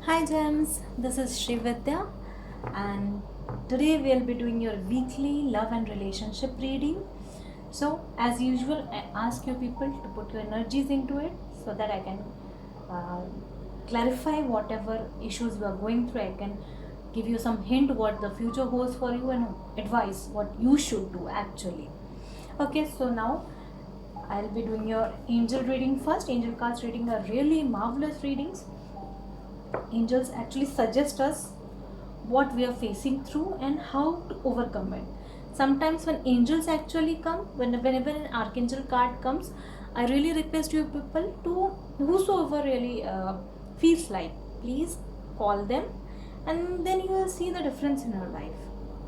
Hi gems, this is Srividya and today we'll be doing your weekly love and relationship reading. So as usual, I ask you people to put your energies into it so that I can uh, clarify whatever issues you are going through. I can give you some hint what the future holds for you and advice what you should do actually. Okay, so now I'll be doing your angel reading first. Angel cards reading are really marvelous readings. Angels actually suggest us what we are facing through and how to overcome it. Sometimes when angels actually come, whenever an archangel card comes, I really request you people to whosoever really feels like, please call them, and then you will see the difference in your life,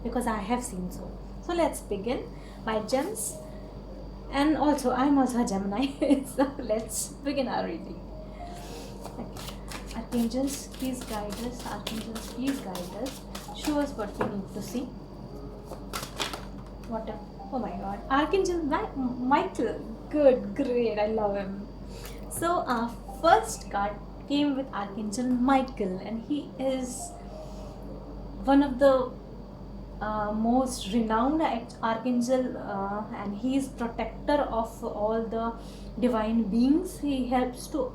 because I have seen so. So let's begin. My gems, and also I'm also a Gemini. So let's begin our reading. Okay. Archangels, please guide us. Archangels, please guide us. Show us what we need to see. What a, oh my god. Archangel Michael. Good, great. I love him. So, our first card came with Archangel Michael, and he is one of the most renowned archangel, and he is protector of all the divine beings. He helps to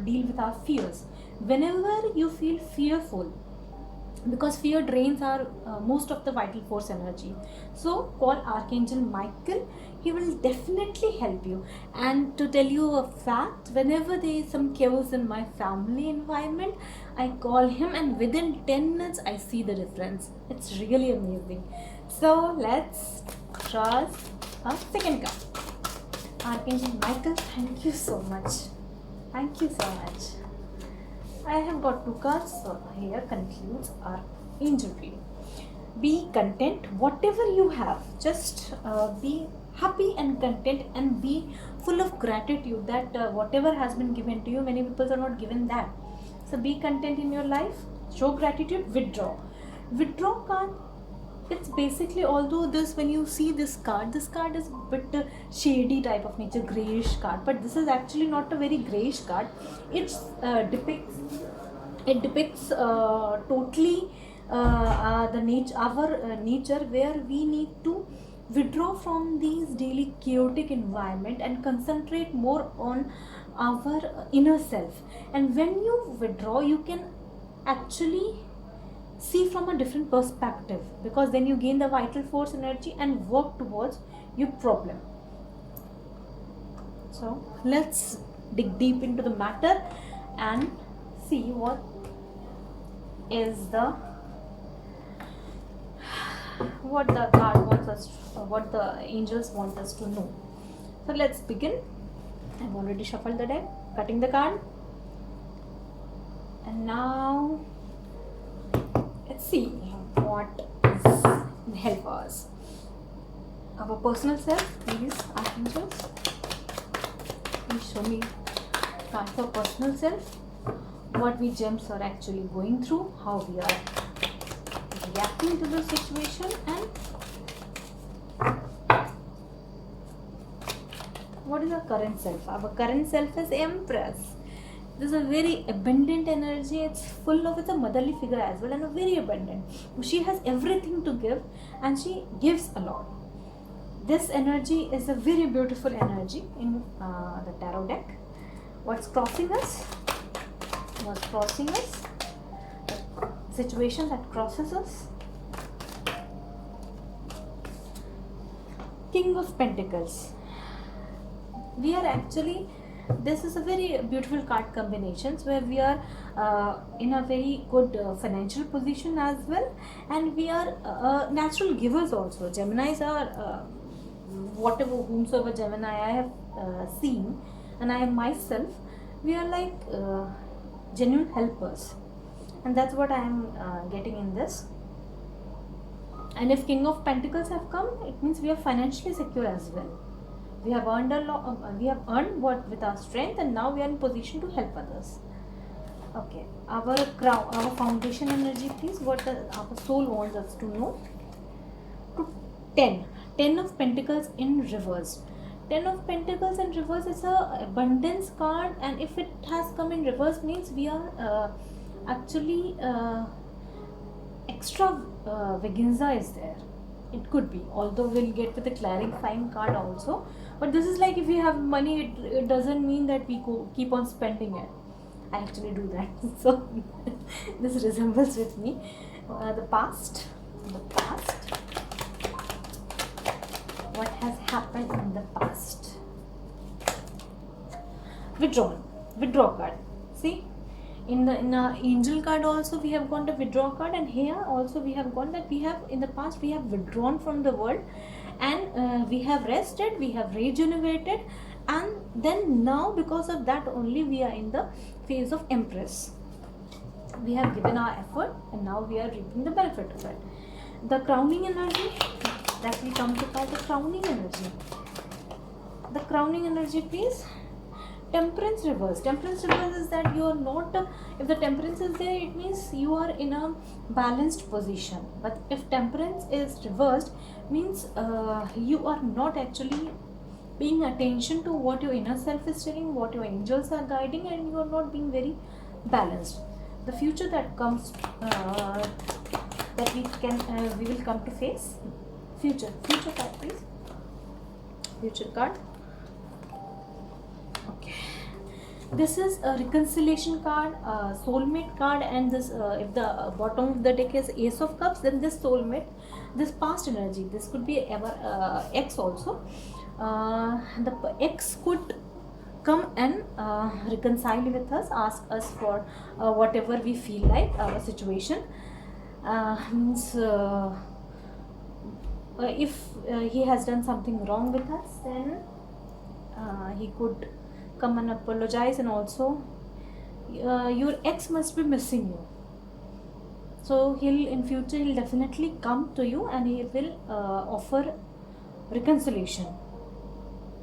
deal with our fears. Whenever you feel fearful, because fear drains our most of the vital force energy, so call Archangel Michael. He will definitely help you. And to tell you a fact, whenever there is some chaos in my family environment, I call him, and within 10 minutes I see the difference. It's really amazing. So let's draw a second card. Archangel Michael, thank you so much. Thank you so much. I have got two cards, so here concludes our angel reading. Be content, whatever you have. Just be happy and content, and be full of gratitude that whatever has been given to you, many people are not given that. So be content in your life. Show gratitude. Withdraw. Withdraw card, it's basically, although this, when you see this card is a bit shady type of nature, grayish card, but this is actually not a very grayish card. It's depicts totally the nature, our nature, where we need to withdraw from these daily chaotic environment and concentrate more on our inner self. And when you withdraw, you can actually see from a different perspective, because then you gain the vital force energy and work towards your problem. So let's dig deep into the matter and see what is the what the card wants us, what the angels want us to know. So let's begin. I've already shuffled the deck, cutting the card, and now let's see what is help us. Our personal self, please, archangels, please show me card for personal self. What we gems are actually going through, how we are reacting to the situation, and what is our current self. Our current self is Empress. This is a very abundant energy. It's full of, it's a motherly figure as well, and a very abundant. She has everything to give, and she gives a lot. This energy is a very beautiful energy in the tarot deck. What's crossing us? What's crossing us? The situation that crosses us. King of Pentacles. We are actually, this is a very beautiful card combinations, where we are in a very good financial position as well, and we are natural givers also. Geminis are whatever, whomsoever Gemini I have seen, and I myself, we are like genuine helpers, and that's what I am getting in this. And if King of Pentacles have come, it means we are financially secure as well. We have earned we have earned what with our strength, and now we are in position to help others. Okay, our crown, our foundation energy, please. What our soul wants us to know. To 10 of Pentacles in reverse. 10 of Pentacles in reverse is a abundance card, and if it has come in reverse, means we are actually extra vaganza is there. It could be, although we'll get with the clarifying card also. But this is like, if we have money, it doesn't mean that we keep on spending it. I actually do that. So this resembles with me. The past. What has happened in the past? Withdraw card. See, in our angel card also we have got the withdraw card, and here also we have got that we have in the past we have withdrawn from the world, and we have rested, we have regenerated, and then now because of that only we are in the phase of Empress. We have given our effort and now we are reaping the benefit of it. The crowning energy, that will come to pass. The crowning energy. The crowning energy, please. Temperance reverse. Temperance reverse is that you are not, if the temperance is there, it means you are in a balanced position. But if temperance is reversed, means you are not actually paying attention to what your inner self is telling, what your angels are guiding, and you are not being very balanced. The future that comes, that we will come to face. Future card, please. Future card. Okay, this is a reconciliation card, soulmate card, and this if the bottom of the deck is Ace of Cups, then this soulmate, this past energy, this could be ever X also. The X could come and reconcile with us, ask us for whatever we feel like our situation. Means if he has done something wrong with us, then he could come and apologize, and also your ex must be missing you. So in future he'll definitely come to you and he will offer reconciliation.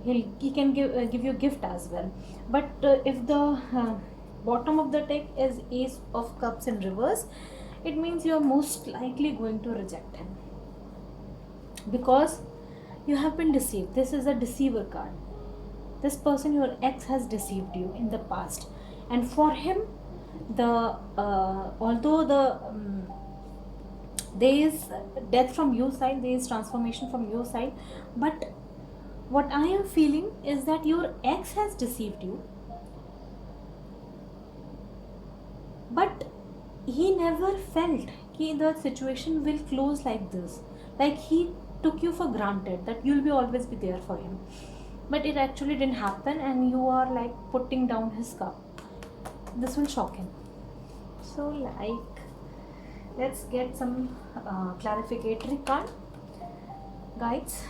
He can give you gift as well. But if the bottom of the deck is Ace of Cups in reverse, it means you are most likely going to reject him, because you have been deceived. This is a deceiver card. This person, your ex, has deceived you in the past, and for him, although there is death from your side, there is transformation from your side, but what I am feeling is that your ex has deceived you, but he never felt that the situation will close like this. Like, he took you for granted that you'll be always be there for him, but it actually didn't happen, and you are like putting down his cup. This will shock him. So, like, let's get some clarificatory card. Guides,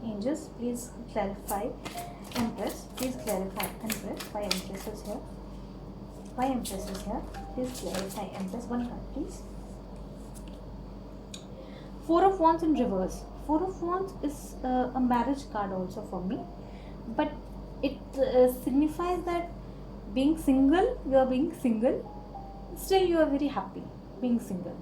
angels, please clarify. Empress, please clarify. Empress, why Empress is here? Why Empress is here? Please clarify. Empress, one card, please. Four of Wands in reverse. Four of Wands is a marriage card also for me, but it signifies that being single, you are being single, still you are very happy being single.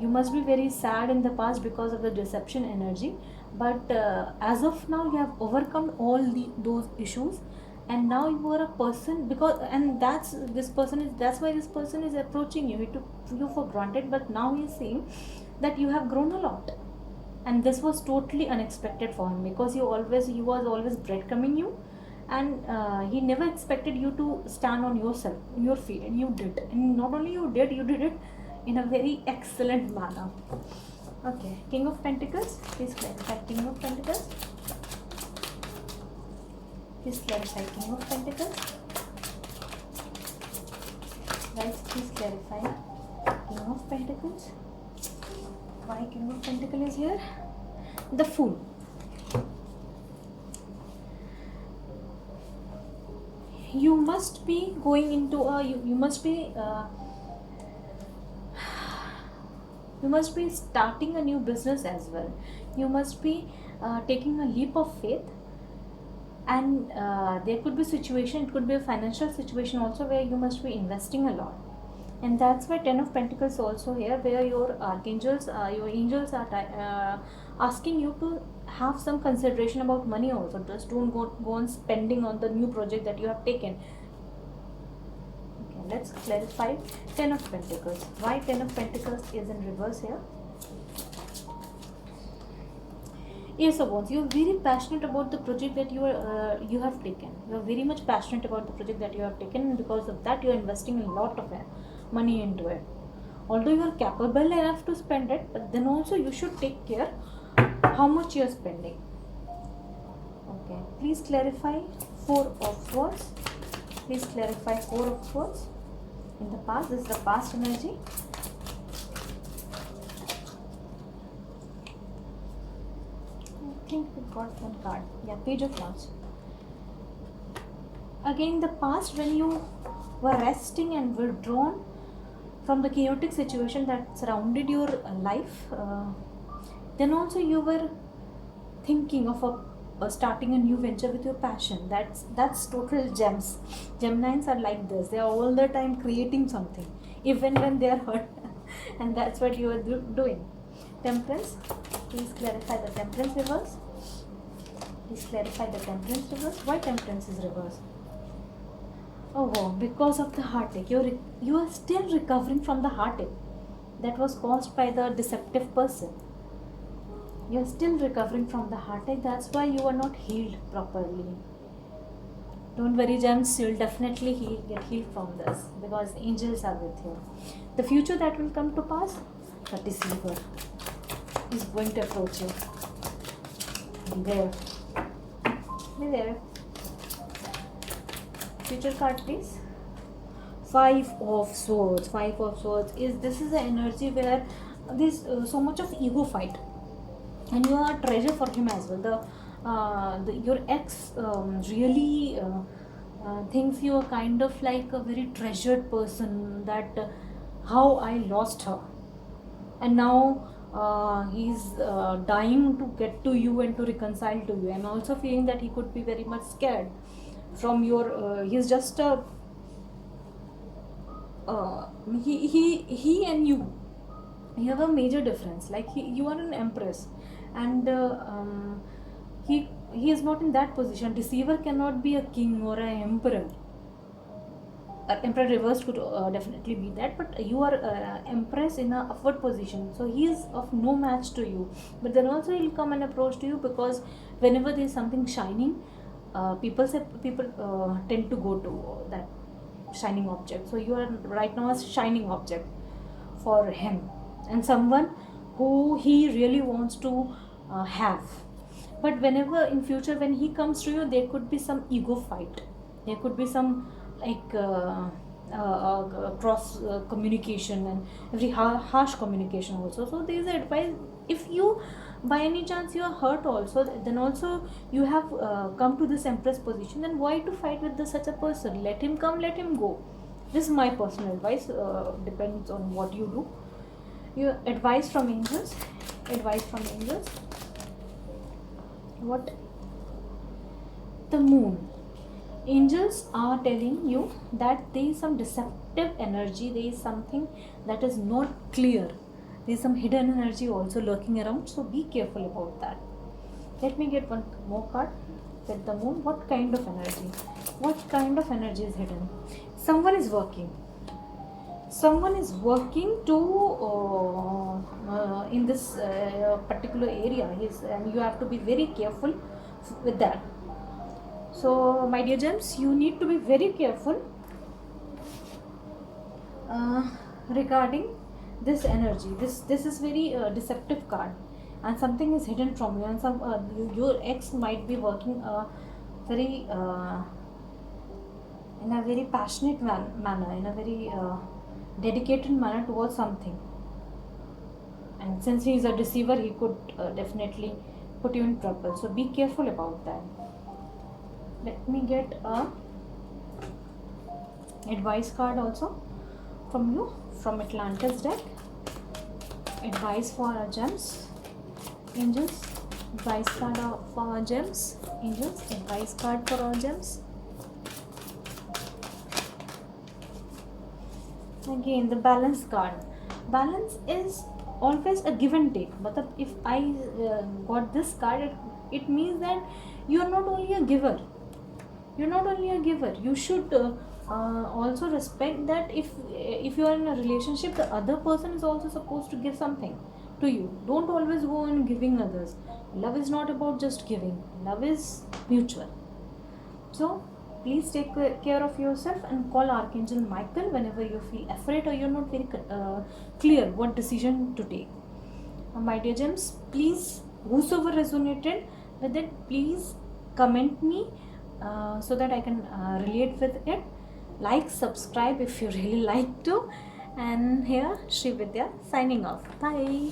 You must be very sad in the past because of the deception energy, but as of now you have overcome all those issues, and now you are a person, that's why this person is approaching you. He took you for granted, but now he is saying that you have grown a lot, and this was totally unexpected for him, because he was always breadcrumbing you, and he never expected you to stand on yourself, on your feet, and you did. And not only you did it in a very excellent manner. Okay, King of Pentacles, please clarify. King of Pentacles, please clarify. King of Pentacles, guys, please clarify. King of Pentacles, why King of Pentacles is here? The Fool. You must be going into you must be starting a new business as well. You must be taking a leap of faith, and there could be situation, it could be a financial situation also, where you must be investing a lot. And that's why 10 of Pentacles also here, where your archangels, your angels are asking you to have some consideration about money also. Just don't go on spending on the new project that you have taken. Okay, Let's clarify Ten of Pentacles. Why Ten of Pentacles is in reverse here? Ace of Wands. You are very passionate about the project that you have taken. You are very much passionate about the project that you have taken, and because of that, you are investing a lot of money into it. Although you are capable enough to spend it, but then also you should take care how much you are spending. Okay. Please clarify Four of Swords. Please clarify Four of Swords. In the past, this is the past energy. I think we got one card. Yeah, Page of Wands. Again, the past, when you were resting and withdrawn from the chaotic situation that surrounded your life, then also you were thinking of starting a new venture with your passion. That's total gems. Geminians are like this. They are all the time creating something, even when they are hurt, and that's what you are doing. Temperance. Please clarify the Temperance reverse. Please clarify the Temperance reverse. Why Temperance is reverse? Oh wow, because of the heartache. You are still recovering from the heartache that was caused by the deceptive person. You are still recovering from the heartache. That's why you are not healed properly. Don't worry, gems. You'll definitely get healed from this because angels are with you. The future that will come to pass, the deceiver is going to approach you. Beware. Beware. Future card, please. Five of Swords. Five of Swords is the energy where there's so much of ego fight, and you are a treasure for him as well. Your ex really thinks you are kind of like a very treasured person. That how I lost her, and now he's dying to get to you and to reconcile to you, and also feeling that he could be very much scared from your. He's just a. He and you have a major difference. Like you are an empress, and he is not in that position. Deceiver cannot be a king or an emperor. Emperor reverse could definitely be that, but you are empress in a upward position, so he is of no match to you. But then also he'll come and approach to you, because whenever there is something shining, people tend to go to that shining object. So you are right now a shining object for him, and someone who he really wants to have. But whenever in future when he comes to you, there could be some ego fight. There could be some like cross communication, and very harsh communication also. So there is advice, if you by any chance you are hurt also, then also you have come to this empress position, then why to fight with such a person? Let him come, let him go. This is my personal advice. Depends on what you do. Your advice from angels. Advice from angels. What? The Moon. Angels are telling you that there is some deceptive energy. There is something that is not clear. There is some hidden energy also lurking around. So be careful about that. Let me get one more card. Get the Moon. What kind of energy? What kind of energy is hidden? Someone is working. Someone is working to in this particular area. And you have to be very careful with that. So my dear gems, you need to be very careful regarding this energy. This is very deceptive card, and something is hidden from you, and some your ex might be working very in a very passionate manner, in a very dedicated manner towards something. And since he is a deceiver, he could definitely put you in trouble. So be careful about that. Let me get a advice card also from you, from Atlantis deck. Advice for our gems. Angels. Advice card for our gems. Angels. Advice card for our gems. Again, the balance card. Balance is always a give and take. But if I got this card, it means that you are not only a giver. You're not only a giver. You should Also respect that if you are in a relationship, the other person is also supposed to give something to you. Don't always go on giving others. Love is not about just giving, love is mutual. So please take care of yourself and call Archangel Michael whenever you feel afraid or you're not very clear what decision to take. My dear gems, please, whosoever resonated with it, please comment me so that I can relate with it. Like, subscribe if you really like to. And here, Sri Vidya signing off. Bye.